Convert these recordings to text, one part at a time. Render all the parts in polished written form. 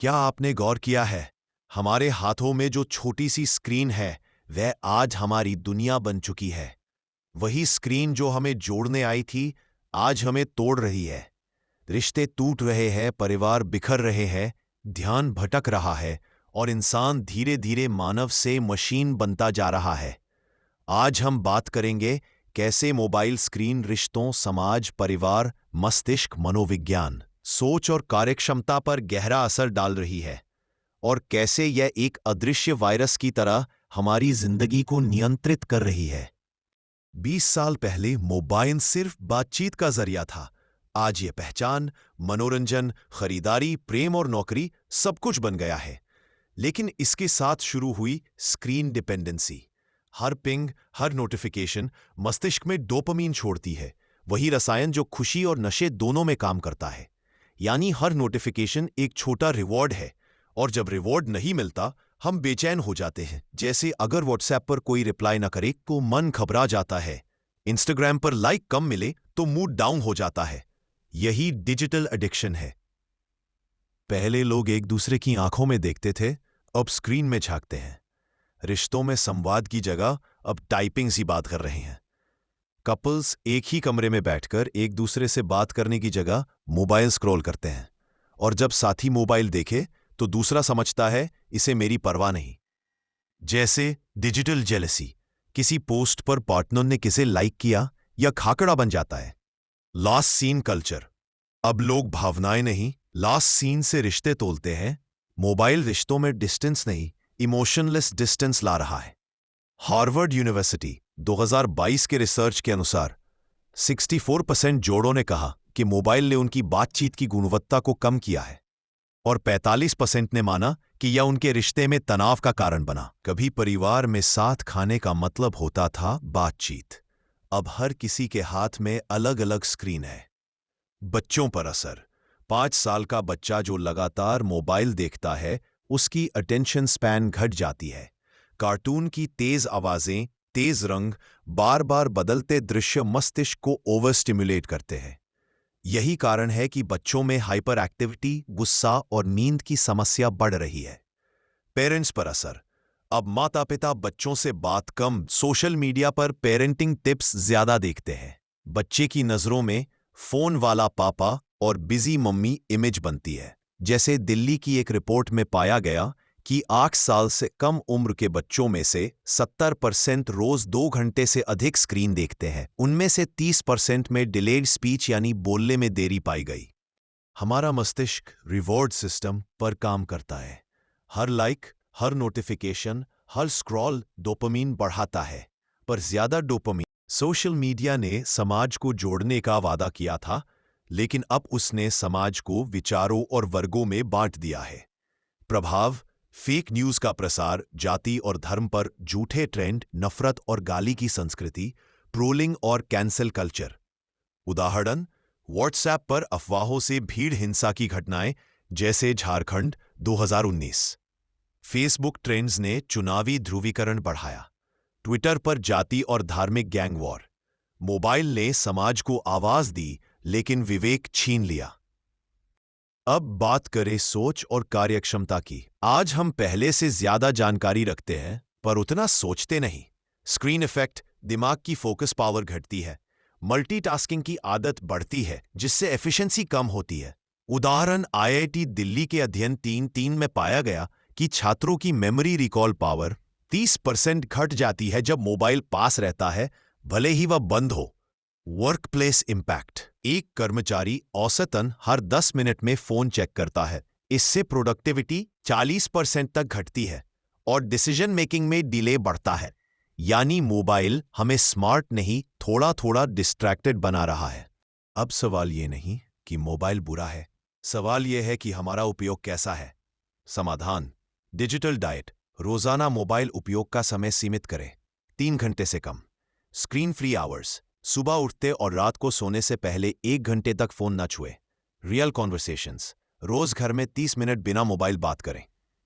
क्या आपने गौर किया है, हमारे हाथों में जो छोटी सी स्क्रीन है वह आज हमारी दुनिया बन चुकी है। वही स्क्रीन जो हमें जोड़ने आई थी आज हमें तोड़ रही है। रिश्ते टूट रहे हैं, परिवार बिखर रहे हैं, ध्यान भटक रहा है और इंसान धीरे धीरे मानव से मशीन बनता जा रहा है। आज हम बात करेंगे कैसे मोबाइल स्क्रीन रिश्तों, समाज, परिवार, मस्तिष्क, मनोविज्ञान, सोच और कार्यक्षमता पर गहरा असर डाल रही है और कैसे यह एक अदृश्य वायरस की तरह हमारी जिंदगी को नियंत्रित कर रही है। 20 साल पहले मोबाइल सिर्फ बातचीत का जरिया था। आज यह पहचान, मनोरंजन, खरीदारी, प्रेम और नौकरी सब कुछ बन गया है। लेकिन इसके साथ शुरू हुई स्क्रीन डिपेंडेंसी। हर पिंग, हर नोटिफिकेशन मस्तिष्क में डोपामीन छोड़ती है, वही रसायन जो खुशी और नशे दोनों में काम करता है। यानी हर नोटिफिकेशन एक छोटा रिवॉर्ड है और जब रिवॉर्ड नहीं मिलता हम बेचैन हो जाते हैं। जैसे अगर व्हाट्सएप पर कोई रिप्लाई न करे तो मन घबरा जाता है, इंस्टाग्राम पर लाइक कम मिले तो मूड डाउन हो जाता है। यही डिजिटल एडिक्शन है। पहले लोग एक दूसरे की आंखों में देखते थे, अब स्क्रीन में झांकते हैं। रिश्तों में संवाद की जगह अब टाइपिंग सी बात कर रहे हैं। कपल्स एक ही कमरे में बैठकर एक दूसरे से बात करने की जगह मोबाइल स्क्रॉल करते हैं और जब साथी मोबाइल देखे तो दूसरा समझता है इसे मेरी परवाह नहीं। जैसे डिजिटल जेलसी, किसी पोस्ट पर पार्टनर ने किसे लाइक किया या खाकड़ा बन जाता है। लास्ट सीन कल्चर, अब लोग भावनाएं नहीं, लास्ट सीन से रिश्ते तोलते हैं। मोबाइल रिश्तों में डिस्टेंस नहीं, इमोशनलेस डिस्टेंस ला रहा है। हार्वर्ड यूनिवर्सिटी 2022 के रिसर्च के अनुसार 64% जोड़ों ने कहा कि मोबाइल ने उनकी बातचीत की गुणवत्ता को कम किया है और 45% ने माना कि यह उनके रिश्ते में तनाव का कारण बना। कभी परिवार में साथ खाने का मतलब होता था बातचीत, अब हर किसी के हाथ में अलग अलग स्क्रीन है। बच्चों पर असर, 5 साल का बच्चा जो लगातार मोबाइल देखता है उसकी अटेंशन स्पैन घट जाती है। कार्टून की तेज आवाजें, तेज रंग, बार बार बदलते दृश्य मस्तिष्क को ओवर स्टिमुलेट करते हैं। यही कारण है कि बच्चों में हाइपर एक्टिविटी, गुस्सा और नींद की समस्या बढ़ रही है। पेरेंट्स पर असर, अब माता पिता बच्चों से बात कम, सोशल मीडिया पर पेरेंटिंग टिप्स ज्यादा देखते हैं। बच्चे की नजरों में फोन वाला पापा और बिजी मम्मी इमेज बनती है। जैसे दिल्ली की एक रिपोर्ट में पाया गया कि 8 साल से कम उम्र के बच्चों में से 70% रोज 2 घंटे से अधिक स्क्रीन देखते हैं। उनमें से 30% में डिलेड स्पीच यानी बोलने में देरी पाई गई। हमारा मस्तिष्क रिवॉर्ड सिस्टम पर काम करता है। हर लाइक, हर नोटिफिकेशन, हर स्क्रॉल डोपामीन बढ़ाता है, पर ज्यादा डोपामीन। सोशल मीडिया ने समाज को जोड़ने का वादा किया था, लेकिन अब उसने समाज को विचारों और वर्गों में बांट दिया है। प्रभाव, फेक न्यूज का प्रसार, जाति और धर्म पर झूठे ट्रेंड, नफरत और गाली की संस्कृति, ट्रोलिंग और कैंसल कल्चर। उदाहरण, व्हाट्सएप पर अफवाहों से भीड़ हिंसा की घटनाएं, जैसे झारखंड 2019। फेसबुक ट्रेंड्स ने चुनावी ध्रुवीकरण बढ़ाया। ट्विटर पर जाति और धार्मिक गैंग वॉर। मोबाइल ने समाज को आवाज दी लेकिन विवेक छीन लिया। अब बात करें सोच और कार्यक्षमता की। आज हम पहले से ज्यादा जानकारी रखते हैं पर उतना सोचते नहीं। स्क्रीन इफेक्ट, दिमाग की फोकस पावर घटती है, मल्टीटास्किंग की आदत बढ़ती है जिससे एफिशिएंसी कम होती है। उदाहरण, आईआईटी दिल्ली के अध्ययन 3 में पाया गया कि छात्रों की मेमोरी रिकॉल पावर 30% घट जाती है जब मोबाइल पास रहता है, भले ही वह बंद हो। वर्कप्लेस इंपैक्ट, एक कर्मचारी औसतन हर 10 मिनट में फोन चेक करता है। इससे प्रोडक्टिविटी 40% तक घटती है और डिसीजन मेकिंग में डिले बढ़ता है। यानी मोबाइल हमें स्मार्ट नहीं, थोड़ा थोड़ा डिस्ट्रैक्टेड बना रहा है। अब सवाल ये नहीं कि मोबाइल बुरा है, सवाल यह है कि हमारा उपयोग कैसा है। समाधान, डिजिटल डाइट, रोजाना मोबाइल उपयोग का समय सीमित करें, 3 घंटे से कम। स्क्रीन फ्री आवर्स, सुबह उठते और रात को सोने से पहले 1 घंटे तक फोन न छुए। रियल कॉन्वर्सेशंस, रोज घर में 30 मिनट बिना मोबाइल बात करें।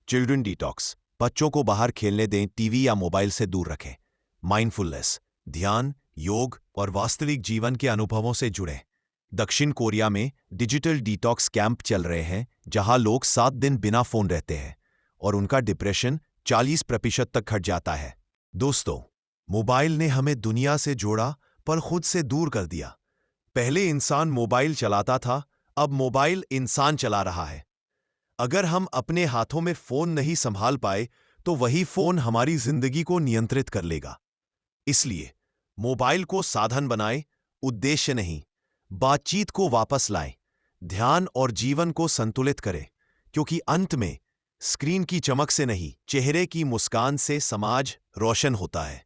चिल्ड्रन डिटॉक्स, बच्चों को बाहर खेलने दें, टीवी या मोबाइल से दूर रखें। माइंडफुलनेस, ध्यान, योग और वास्तविक जीवन के अनुभवों से जुड़ें। दक्षिण कोरिया में डिजिटल डिटॉक्स कैंप चल रहे हैं जहां लोग 7 दिन बिना फोन रहते हैं और उनका डिप्रेशन 40% तक घट जाता है। दोस्तों, मोबाइल ने हमें दुनिया से जोड़ा पर खुद से दूर कर दिया। पहले इंसान मोबाइल चलाता था, अब मोबाइल इंसान चला रहा है। अगर हम अपने हाथों में फोन नहीं संभाल पाए तो वही फोन हमारी जिंदगी को नियंत्रित कर लेगा। इसलिए मोबाइल को साधन बनाएं, उद्देश्य नहीं। बातचीत को वापस लाएं, ध्यान और जीवन को संतुलित करें, क्योंकि अंत में स्क्रीन की चमक से नहीं, चेहरे की मुस्कान से समाज रोशन होता है।